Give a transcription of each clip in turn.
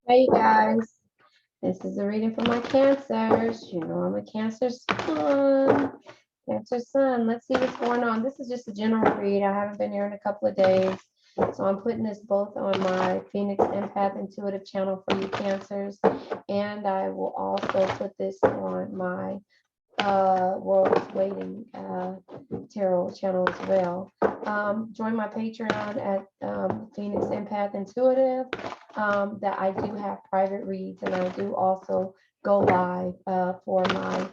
Hey guys, this is a reading for my cancers. You know I'm a cancer sun. Cancer sun. Let's see what's going on. This is just a general read. I haven't been here in a couple of days. So I'm putting this both on my Phoenix Empath Intuitive channel for you cancers. And I will also put this on my World's Waiting Tarot channel as well. Join my Patreon at Phoenix Empath Intuitive. That I do have private reads, and I do also go live for my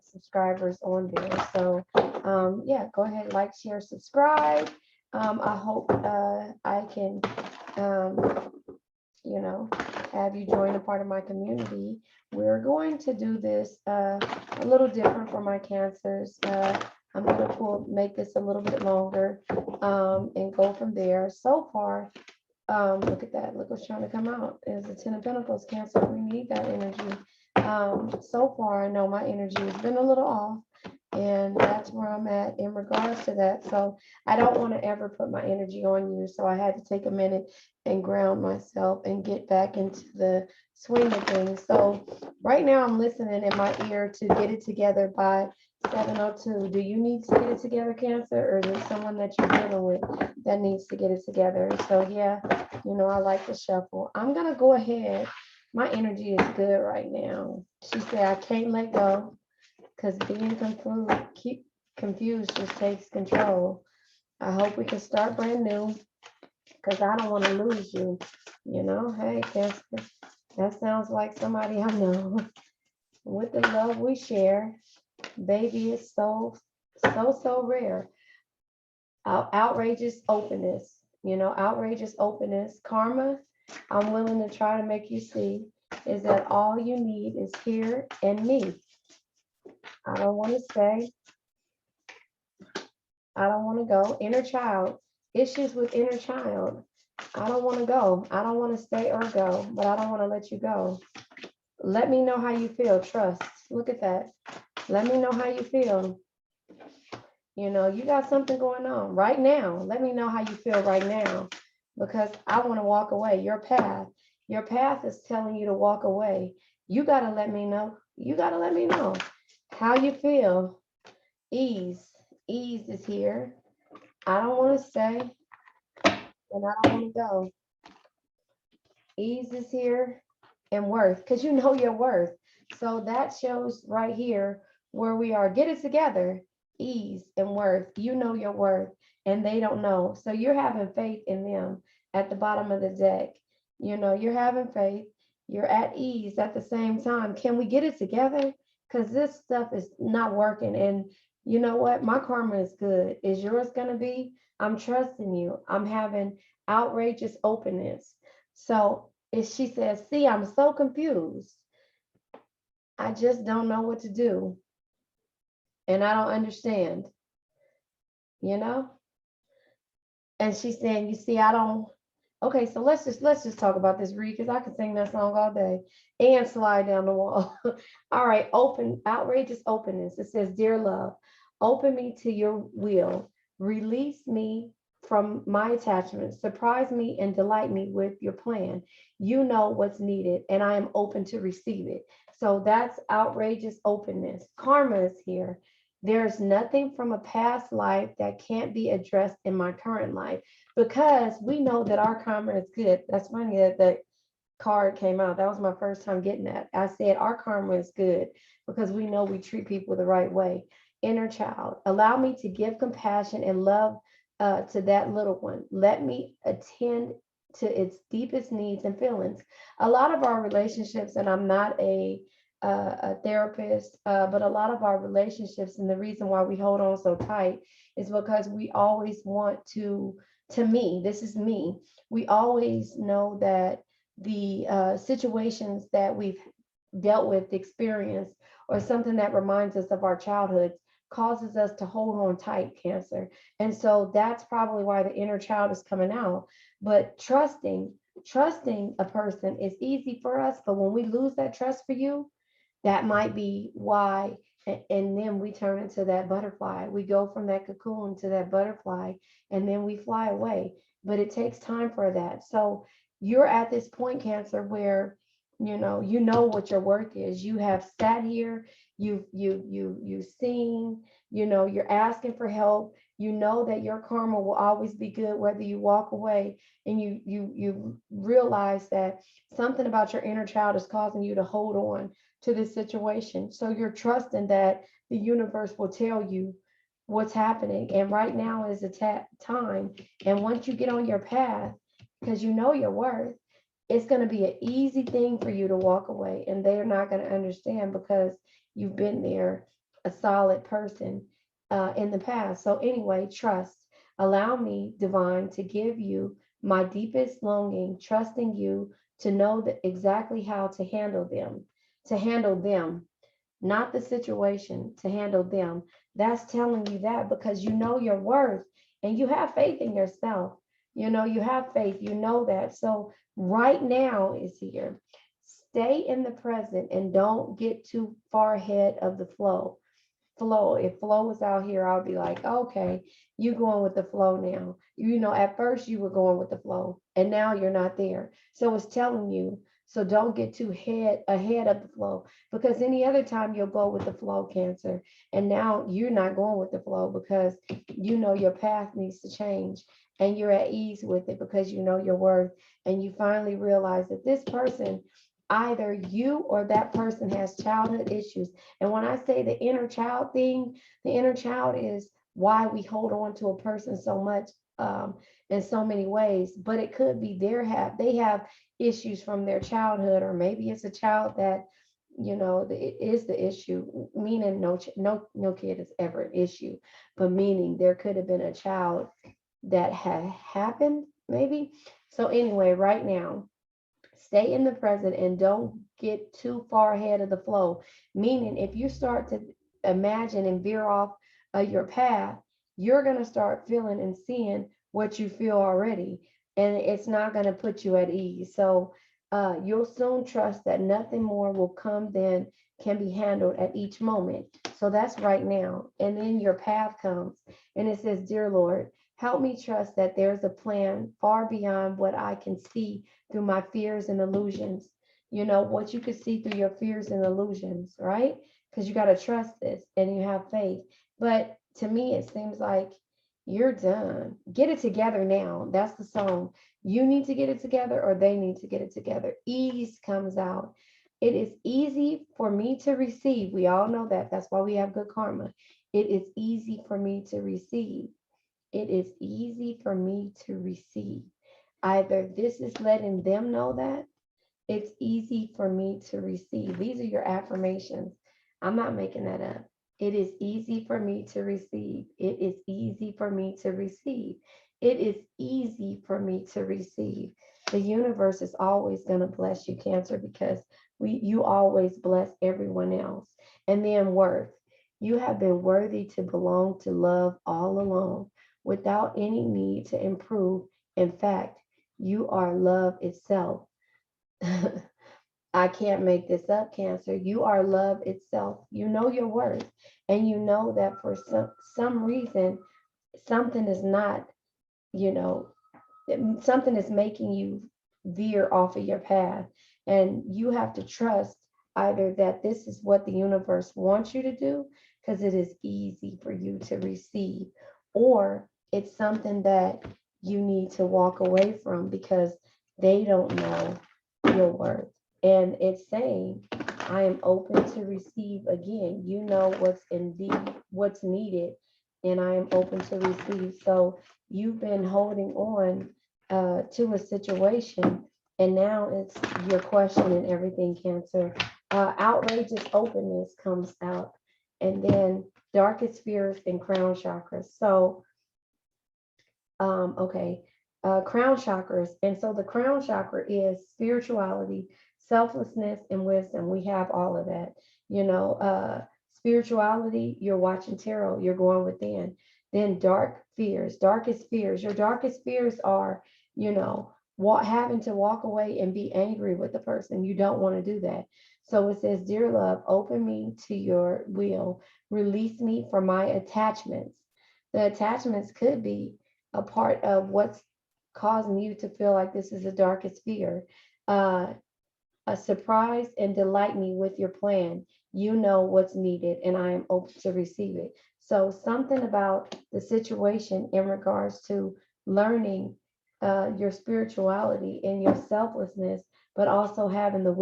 subscribers on there. So yeah, go ahead, like, share, subscribe. I hope I can have you join a part of my community. We're going to do this a little different for my cancers. I'm going to make this a little bit longer and go from there. So far, look at that. Look what's trying to come out. Is the Ten of Pentacles, Cancer. We need that energy. So far, I know my energy has been a little off, and that's where I'm at in regards to that. So I don't want to ever put my energy on you. So I had to take a minute and ground myself and get back into the swing of things. So right now I'm listening in my ear to Get It Together by 702. Do you need to get it together, Cancer, or is there someone that you're dealing with that needs to get it together? So yeah, I like to shuffle. I'm gonna go ahead. My energy is good right now. She said I can't let go because being confused just takes control. I hope we can start brand new because I don't want to lose you. Hey, Cancer, that sounds like somebody I know. With the love we share, baby, it's so rare. Outrageous openness, outrageous openness. Karma, I'm willing to try to make you see is that all you need is here and me. I don't want to stay. I don't want to go. Inner child, issues with inner child. I don't want to go. I don't want to stay or go, but I don't want to let you go. Let me know how you feel. Trust. Look at that. Let me know how you feel. You got something going on right now. Let me know how you feel right now, because I want to walk away. Your path is telling you to walk away. You got to let me know. You got to let me know how you feel. Ease is here. I don't want to stay, and I don't want to go. Ease is here, and worth, because you know your worth. So that shows right here where we are. Get it together. Ease and worth. You know your worth, and they don't know. So you're having faith in them at the bottom of the deck. You're having faith. You're at ease at the same time. Can we get it together? Because this stuff is not working. And you know what? My karma is good. Is yours going to be? I'm trusting you. I'm having outrageous openness. So if she says, see, I'm so confused. I just don't know what to do. And I don't understand, And she's saying, you see, I don't. Okay, so let's just talk about this read, because I can sing that song all day and slide down the wall. All right, outrageous openness. It says, dear love, open me to your will. Release me from my attachments. Surprise me and delight me with your plan. You know what's needed, and I am open to receive it. So that's outrageous openness. Karma is here. There's nothing from a past life that can't be addressed in my current life, because we know that our karma is good. That's funny that that card came out. That was my first time getting that. I said our karma is good because we know we treat people the right way. Inner child, allow me to give compassion and love to that little one. Let me attend to its deepest needs and feelings. A lot of our relationships, and I'm not a therapist, but a lot of our relationships, and the reason why we hold on so tight is because we always want to me, this is me, we always know that the situations that we've dealt with, experienced, or something that reminds us of our childhood causes us to hold on tight, Cancer. And so that's probably why the inner child is coming out. But trusting a person is easy for us, but when we lose that trust for you, that might be why. And then we turn into that butterfly. We go from that cocoon to that butterfly, and then we fly away. But it takes time for that. So you're at this point, Cancer, where you know what your worth is. You have sat here, you've seen, you're asking for help. You know that your karma will always be good whether you walk away, and you realize that something about your inner child is causing you to hold on to this situation. So you're trusting that the universe will tell you what's happening. And right now is a time. And once you get on your path, because you know your worth, it's going to be an easy thing for you to walk away. And they're not going to understand because you've been there, a solid person in the past. So, anyway, trust. Allow me, divine, to give you my deepest longing, trusting you to know that exactly how to handle them, not the situation, to handle them. That's telling you that because you know your worth and you have faith in yourself. You have faith, you know that. So, right now is here. Stay in the present and don't get too far ahead of the flow. If flow was out here, I would be like, okay, you going with the flow now. At first you were going with the flow and now you're not there. So it's telling you, so don't get too ahead of the flow, because any other time you'll go with the flow, Cancer. And now you're not going with the flow because your path needs to change, and you're at ease with it because you know your worth, and you finally realize that this person, either you or that person, has childhood issues. And when I say the inner child thing, the inner child is why we hold on to a person so much, in so many ways. But it could be they have issues from their childhood, or maybe it's a child that it is the issue. Meaning no kid is ever an issue, but meaning there could have been a child that had happened maybe. So anyway, right now, stay in the present and don't get too far ahead of the flow. Meaning, if you start to imagine and veer off your path, you're going to start feeling and seeing what you feel already, and it's not going to put you at ease. So you'll soon trust that nothing more will come than can be handled at each moment. So that's right now. And then your path comes and it says, Dear Lord, help me trust that there's a plan far beyond what I can see through my fears and illusions. What you could see through your fears and illusions, right? Because you got to trust this and you have faith. But to me, it seems like you're done. Get it together now. That's the song. You need to get it together, or they need to get it together. Ease comes out. It is easy for me to receive. We all know that. That's why we have good karma. It is easy for me to receive. It is easy for me to receive. Either this is letting them know that it's easy for me to receive. These are your affirmations. I'm not making that up. It is easy for me to receive. It is easy for me to receive. It is easy for me to receive. The universe is always going to bless you, Cancer, because you always bless everyone else. And then worth. You have been worthy to belong to love all along without any need to improve. In fact, you are love itself. I can't make this up, Cancer. You are love itself. You know your worth, and you know that for some reason, something is not, you know, something is making you veer off of your path, and you have to trust either that this is what the universe wants you to do because it is easy for you to receive, or it's something that you need to walk away from because they don't know your worth. And it's saying, I am open to receive again. You know what's needed, and I am open to receive. So you've been holding on to a situation, and now it's your question and everything, Cancer. Outrageous openness comes out, and then darkest fears and crown chakras. So okay, crown chakras. And so the crown chakra is spirituality, selflessness, and wisdom. We have all of that. Spirituality, you're watching tarot, you're going within. Then darkest fears. Your darkest fears are, having to walk away and be angry with the person. You don't want to do that. So it says, Dear love, open me to your will, release me from my attachments. The attachments could be a part of what's causing you to feel like this is the darkest fear. Uh, Surprise and delight me with your plan. You know what's needed, and I am open to receive it. So, something about the situation in regards to learning your spirituality and your selflessness, but also having the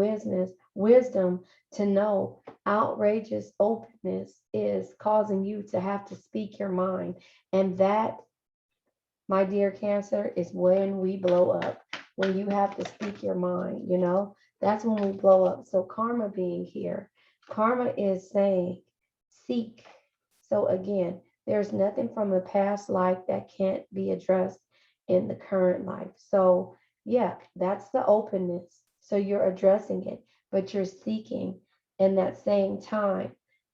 wisdom to know outrageous openness is causing you to have to speak your mind. And that, my dear Cancer, is when we blow up, when you have to speak your mind, that's when we blow up. So, karma being here, karma is saying, seek. So, again, there's nothing from a past life that can't be addressed in the current life. So, yeah, that's the openness. So, you're addressing it, but you're seeking in that same time.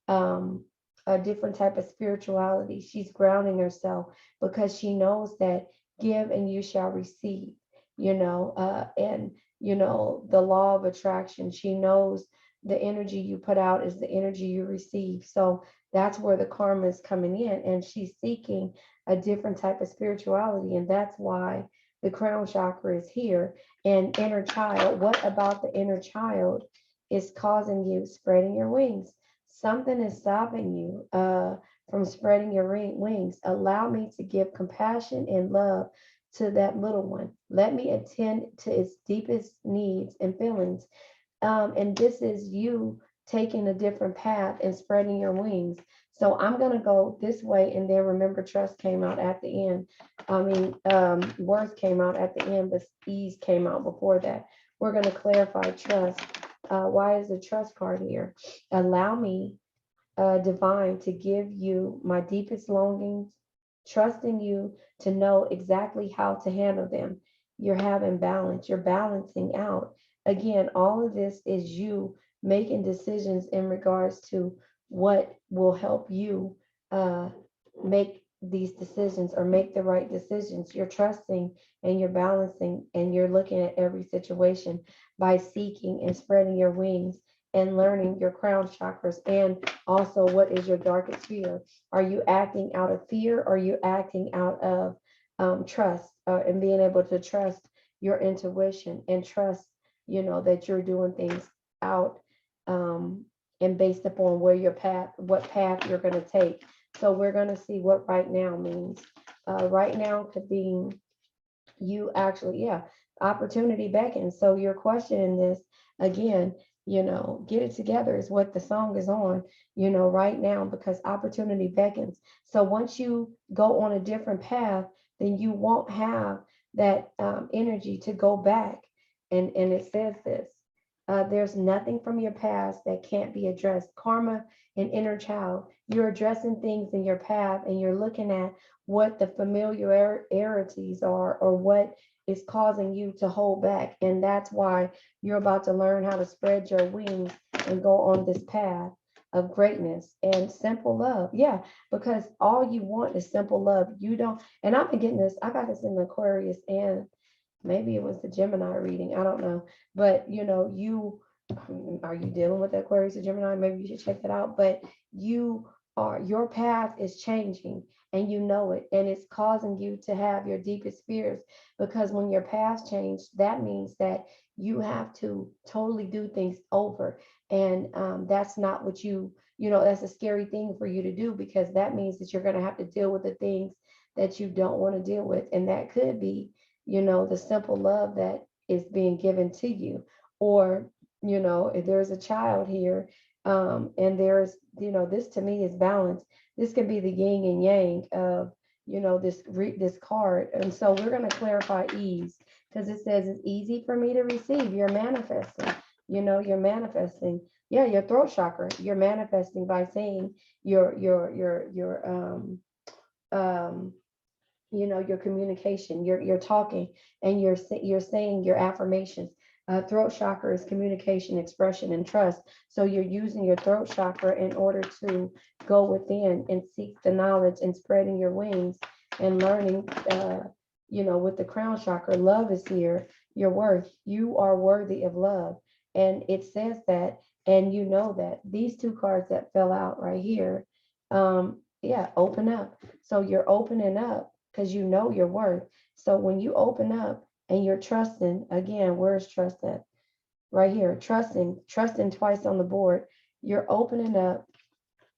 Um, a different type of spirituality. She's grounding herself because she knows that give and you shall receive, and the law of attraction. She knows the energy you put out is the energy you receive. So that's where the karma is coming in, and she's seeking a different type of spirituality, and that's why the crown chakra is here. And inner child, what about the inner child is causing you spreading your wings? Something is stopping you from spreading your wings. Allow me to give compassion and love to that little one. Let me attend to its deepest needs and feelings. And this is you taking a different path and spreading your wings. So I'm going to go this way. And then remember, trust came out at the end. Worth came out at the end, but ease came out before that. We're going to clarify trust. Why is the trust card here? Allow me, divine, to give you my deepest longings, trusting you to know exactly how to handle them. You're having balance, you're balancing out. Again, all of this is you making decisions in regards to what will help you make these decisions or make the right decisions. You're trusting and you're balancing and you're looking at every situation by seeking and spreading your wings and learning your crown chakras, and also what is your darkest fear. Are you acting out of fear, or are you acting out of trust, and being able to trust your intuition and trust, that you're doing things out, um, and based upon what path you're going to take. So we're going to see what right now means. Right now could be you actually, yeah, opportunity beckons. So you're questioning this again, get it together is what the song is on, right now, because opportunity beckons. So once you go on a different path, then you won't have that energy to go back. And it says this, there's nothing from your past that can't be addressed. Karma and inner child, you're addressing things in your path and you're looking at what the familiarities are or what is causing you to hold back. And that's why you're about to learn how to spread your wings and go on this path of greatness and simple love. Yeah, because all you want is simple love. You don't, and I've been getting this, I got this in the Aquarius, and maybe it was the Gemini reading, I don't know. But you are you dealing with Aquarius or Gemini? Maybe you should check that out. But your path is changing and you know it, and it's causing you to have your deepest fears, because when your path changed, that means that you have to totally do things over. And that's not what that's a scary thing for you to do, because that means that you're going to have to deal with the things that you don't want to deal with. And that could be, the simple love that is being given to you. Or, if there's a child here, and there's, this to me is balance. This could be the yin and yang of, this card. And so we're going to clarify ease, because it says it's easy for me to receive. You're manifesting, you're manifesting. Yeah, your throat chakra, you're manifesting by saying um your communication, you're talking, and you're saying your affirmations. Throat chakra is communication, expression, and trust. So you're using your throat chakra in order to go within and seek the knowledge and spreading your wings and learning. With the crown chakra, love is here. Your worth, you are worthy of love, and it says that, and that these two cards that fell out right here, yeah, open up. So you're opening up because you know your worth. So when you open up and you're trusting, again, where's trust at? Right here, trusting twice on the board. You're opening up,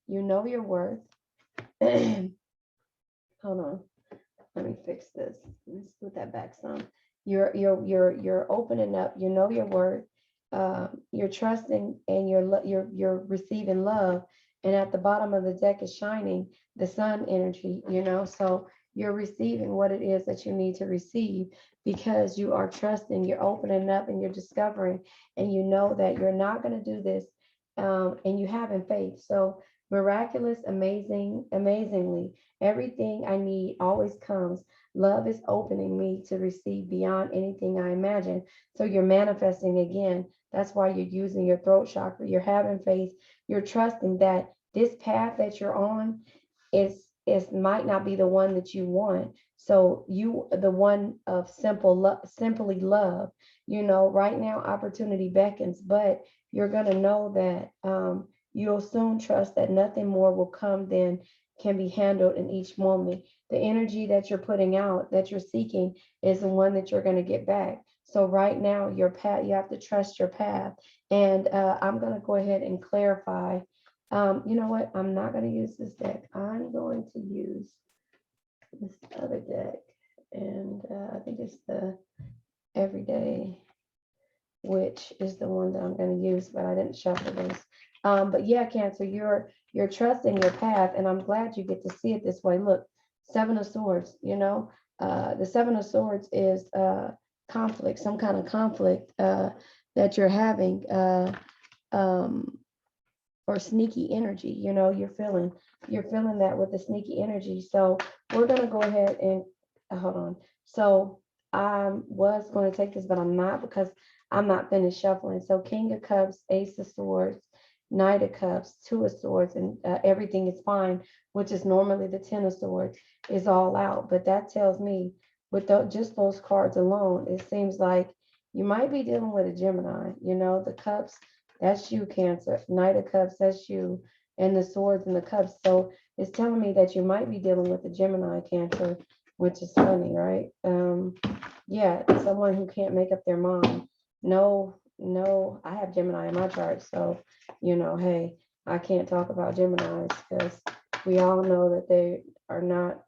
you know your worth. Hold on. Let me fix this. Let's put that back some. You're opening up. You know your worth. You're trusting, and you're receiving love. And at the bottom of the deck is shining the sun energy. So you're receiving what it is that you need to receive because you are trusting. You're opening up, and you're discovering, and you know that you're not going to do this, and you having faith. So miraculous, amazingly. Everything I need always comes. Love is opening me to receive beyond anything I imagine. So you're manifesting again. That's why you're using your throat chakra. You're having faith. You're trusting that this path that you're on is might not be the one that you want. So you the one of simply love. Right now opportunity beckons, but you're gonna know that you'll soon trust that nothing more will come than can be handled in each moment. The energy that you're putting out, that you're seeking, is the one that you're going to get back. So right now, your path, you have to trust your path. And I'm going to go ahead and clarify. You know what? I'm not going to use this deck. I'm going to use this other deck. And I think it's the Everyday, which is the one that I'm going to use, but I didn't shuffle this. But yeah, Cancer, you're trusting your path, and I'm glad you get to see it this way. Look, Seven of Swords, the Seven of Swords is conflict, some kind of conflict that you're having, or sneaky energy. You're feeling that with the sneaky energy. So we're gonna go ahead and hold on. So I was going to take this, but I'm not, because I'm not finished shuffling. So King of Cups, Ace of Swords, Knight of Cups, Two of Swords, and everything is fine, which is normally the Ten of Swords is all out. But that tells me with just those cards alone, it seems like you might be dealing with a Gemini. The Cups, that's you, Cancer. Knight of Cups, that's you. And the Swords and the Cups. So it's telling me that you might be dealing with a Gemini, Cancer, which is funny, right? Yeah, someone who can't make up their mind. No, I have Gemini in my chart. So, hey, I can't talk about Geminis because we all know that they are not,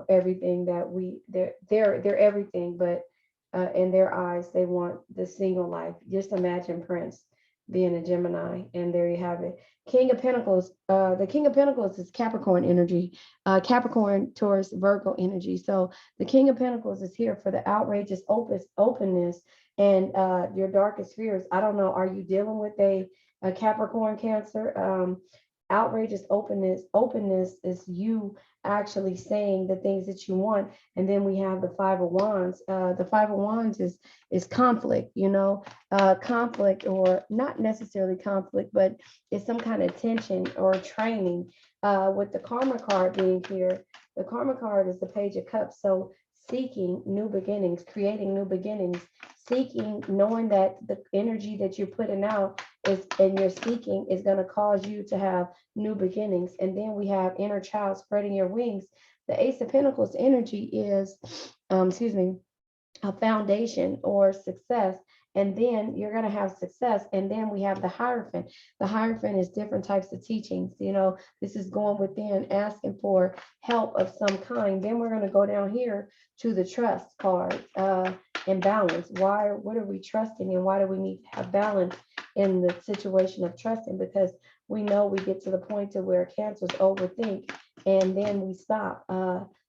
everything that they're everything, but in their eyes, they want the single life. Just imagine Prince being a Gemini, and there you have it. King of Pentacles, the King of Pentacles is Capricorn energy, Capricorn, Taurus, Virgo energy. So the King of Pentacles is here for the outrageous openness and your darkest fears. I don't know, are you dealing with a Capricorn, Cancer? Outrageous openness is you actually saying the things that you want. And then we have the Five of Wands. The Five of Wands is conflict, conflict, or not necessarily conflict, but it's some kind of tension or training. With the Karma card being here, the Karma card is the Page of Cups. So seeking new beginnings, creating new beginnings, seeking, knowing that the energy that you're putting out and you're seeking is going to cause you to have new beginnings. And then we have inner child, spreading your wings. The Ace of Pentacles energy is, a foundation or success. And then you're going to have success. And then we have the Hierophant. The Hierophant is different types of teachings. This is going within, asking for help of some kind. Then we're going to go down here to the Trust card, and balance. What are we trusting, and why do we need to have balance in the situation of trusting? Because we know we get to the point to where Cancers overthink, and then we stop.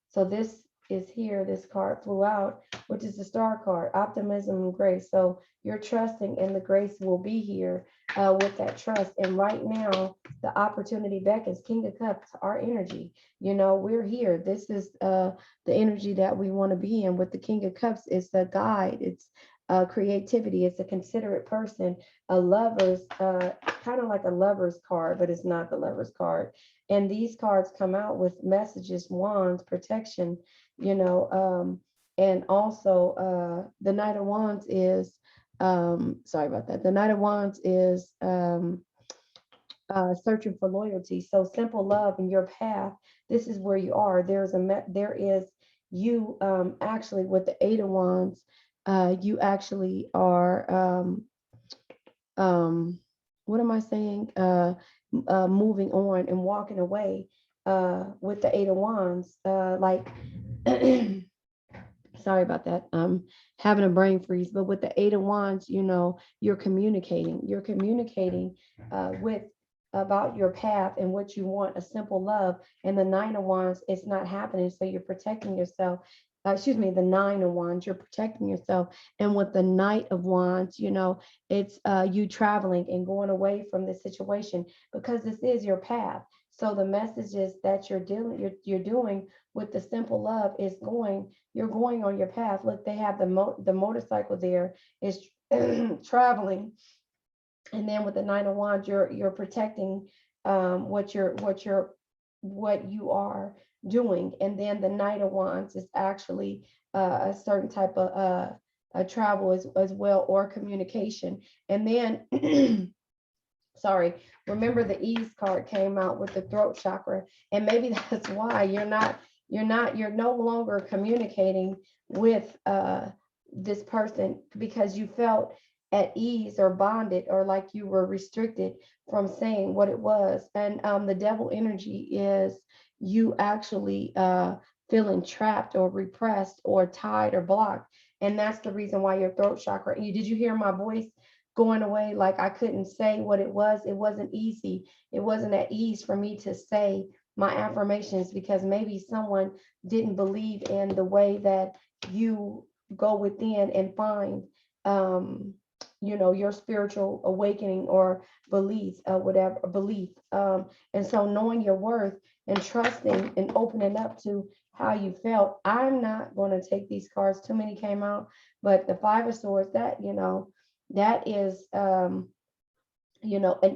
So this is here. This card flew out, which is the Star card, optimism and grace. So you're trusting, and the grace will be here with that trust. And right now, the opportunity beckons. King of Cups, our energy. We're here. This is the energy that we want to be in. With the King of Cups, it's the guide. It's creativity. It's a considerate person. A lover's, kind of like a lover's card, but it's not the lover's card. And these cards come out with messages, wands, protection, and also the Knight of Wands is, sorry about that. The Knight of Wands is searching for loyalty. So simple love in your path. this is where you are. There is you actually with the Eight of Wands, you actually are what am I saying? Moving on and walking away with the Eight of Wands. Like sorry about that. Having a brain freeze, but with the Eight of Wands, you're communicating. You're communicating with about your path and what you want, a simple love. And the Nine of Wands, it's not happening. So you're protecting yourself. Excuse me, the Nine of Wands, you're protecting yourself. And with the Knight of Wands, it's you traveling and going away from this situation because this is your path. So the messages that you're doing with the simple love is you're going on your path. Look, they have the motorcycle there is traveling, and then with the Nine of Wands, you're protecting what you are doing, and then the Knight of Wands is actually a certain type of a travel as well, or communication. And then sorry, remember the ease card came out with the throat chakra, and maybe that's why you're no longer communicating with this person because you felt at ease or bonded or like you were restricted from saying what it was. And the devil energy is you actually feeling trapped or repressed or tied or blocked. And that's the reason why your throat chakra, did you hear my voice going away? Like I couldn't say what it was. It wasn't easy. It wasn't at ease for me to say my affirmations because maybe someone didn't believe in the way that you go within and find your spiritual awakening or belief, whatever belief. And so knowing your worth and trusting and opening up to how you felt. I'm not going to take these cards. Too many came out, but the Five of Swords, that is an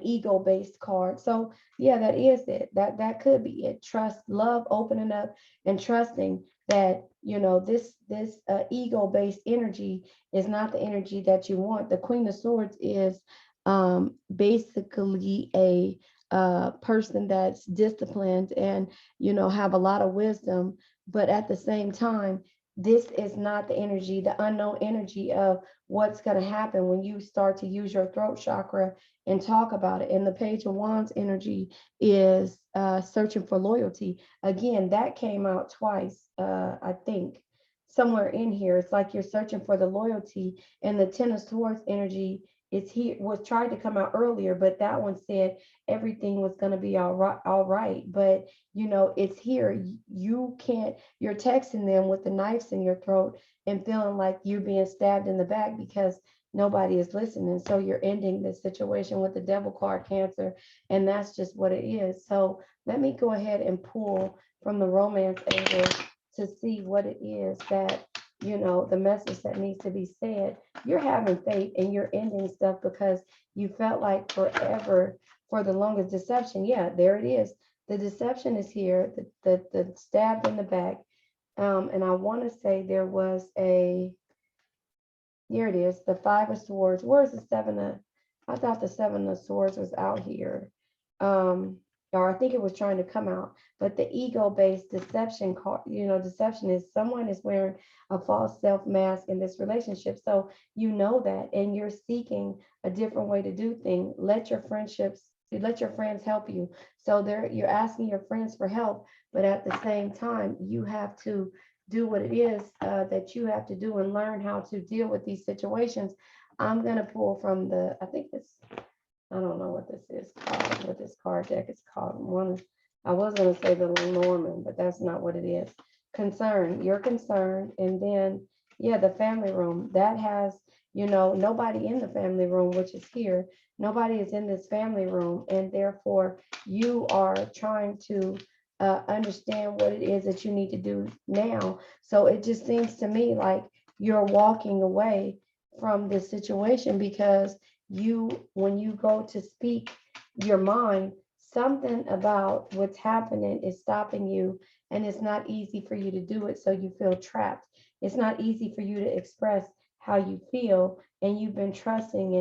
ego-based card. So yeah, that is it. That could be it. Trust, love, opening up and trusting that this ego-based energy is not the energy that you want. The Queen of Swords is basically a person that's disciplined and have a lot of wisdom, but at the same time this is not the energy, the unknown energy of what's going to happen when you start to use your throat chakra and talk about it. And the Page of Wands energy is searching for loyalty. Again, that came out twice, I think, somewhere in here. It's like you're searching for the loyalty. And the Ten of Swords energy is here, was tried to come out earlier, but that one said everything was going to be all right. But it's here. You're texting them with the knives in your throat and feeling like you're being stabbed in the back because nobody is listening. So you're ending this situation with the Devil card, Cancer, and that's just what it is. So let me go ahead and pull from the romance angle to see what it is that the message that needs to be said. You're having faith and you're ending stuff because you felt like forever for the longest deception. Yeah, there it is. The deception is here, the stab in the back. And I want to say there was here it is, the Five of Swords. Where's the I thought the Seven of Swords was out here. Or I think it was trying to come out, but the ego-based deception, deception is someone is wearing a false self mask in this relationship. So that, and you're seeking a different way to do things. Let your friends help you. So you're asking your friends for help, but at the same time, you have to do what it is that you have to do and learn how to deal with these situations. I'm going to pull from I don't know what this is called, what this card deck is called. I was going to say the Lenormand, but that's not what it is. Concern, you're concerned. And then, the family room that has, nobody in the family room, which is here. Nobody is in this family room. And therefore, you are trying to understand what it is that you need to do now. So it just seems to me like you're walking away from this situation because when you go to speak your mind, something about what's happening is stopping you, and it's not easy for you to do it. So you feel trapped. It's not easy for you to express how you feel, and you've been trusting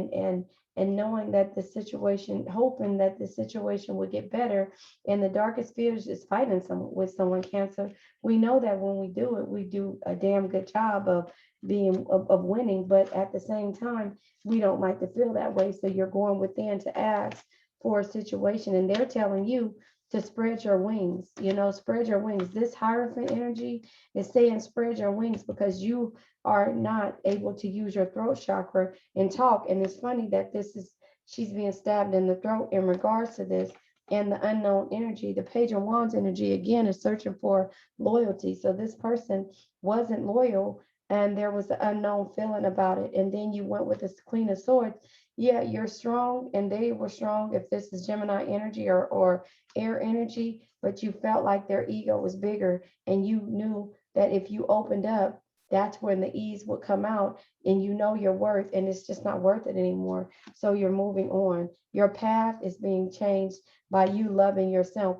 and knowing that the situation, hoping that the situation would get better. And the darkest fears is fighting with someone, Cancer. We know that when we do it, we do a damn good job of of winning, but at the same time, we don't like to feel that way. So you're going within to ask for a situation, and they're telling you to spread your wings, spread your wings. This Hierophant energy is saying spread your wings because you are not able to use your throat chakra and talk. And it's funny that she's being stabbed in the throat in regards to this. And the unknown energy, the Page of Wands energy, again, is searching for loyalty. So this person wasn't loyal, and there was an unknown feeling about it. And then you went with the Queen of Swords. Yeah, you're strong, and they were strong if this is Gemini energy or air energy, but you felt like their ego was bigger, and you knew that if you opened up, that's when the ease would come out, and you know your worth, and it's just not worth it anymore. So you're moving on. Your path is being changed by you loving yourself.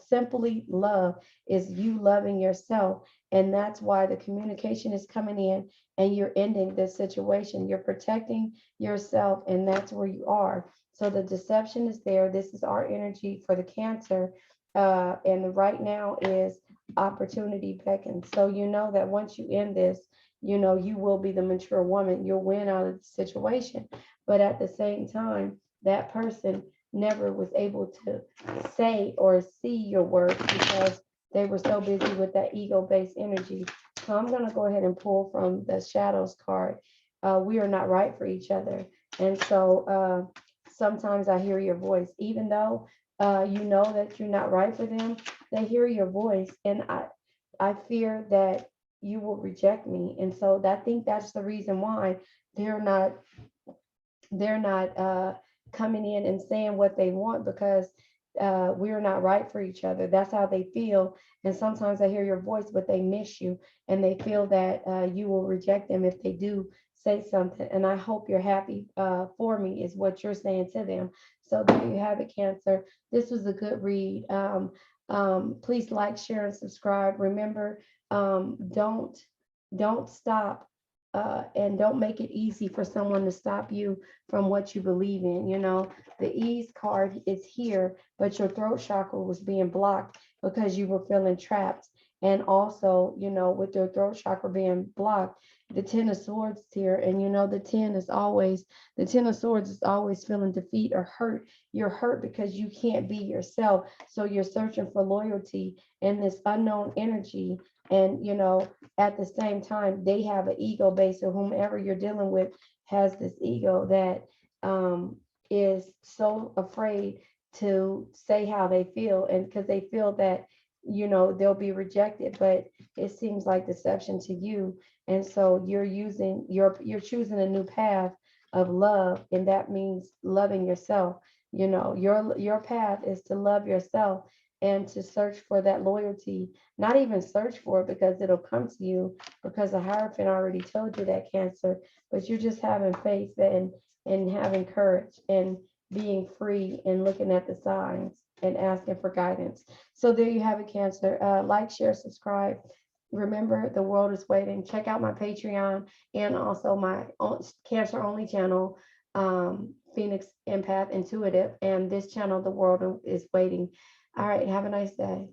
Simply love is you loving yourself. And that's why the communication is coming in, and you're ending this situation. You're protecting yourself, and that's where you are. So the deception is there. This is our energy for the Cancer. And right now is opportunity beckons. So you know that once you end this, you will be the mature woman. You'll win out of the situation. But at the same time, that person never was able to say or see your worth because they were so busy with that ego-based energy. So I'm going to go ahead and pull from the Shadows card. We are not right for each other. And so sometimes I hear your voice, even though you know that you're not right for them, they hear your voice. And I fear that you will reject me. And so I think that's the reason why they're not coming in and saying what they want, because we're not right for each other. That's how they feel. And sometimes I hear your voice, but they miss you, and they feel that you will reject them if they do say something. And I hope you're happy for me, is what you're saying to them. So there you have it, Cancer. This was a good read. Please like, share, and subscribe. Remember, don't stop and don't make it easy for someone to stop you from what you believe in. The ease card is here, but your throat chakra was being blocked because you were feeling trapped. And also, with your throat chakra being blocked, the Ten of Swords is here. And the Ten of Swords is always feeling defeat or hurt. You're hurt because you can't be yourself. So you're searching for loyalty in this unknown energy. And at the same time, they have an ego base, or whomever you're dealing with has this ego that is so afraid to say how they feel, and because they feel that they'll be rejected. But it seems like deception to you, and so you're choosing a new path of love, and that means loving yourself. Your path is to love yourself and to search for that loyalty. Not even search for it, because it'll come to you, because the Hierophant already told you that, Cancer. But you're just having faith and having courage and being free and looking at the signs and asking for guidance. So there you have it, Cancer. Like, share, subscribe. Remember, the world is waiting. Check out my Patreon and also my Cancer only channel, Phoenix Empath Intuitive, and this channel, The World is Waiting. All right, have a nice day.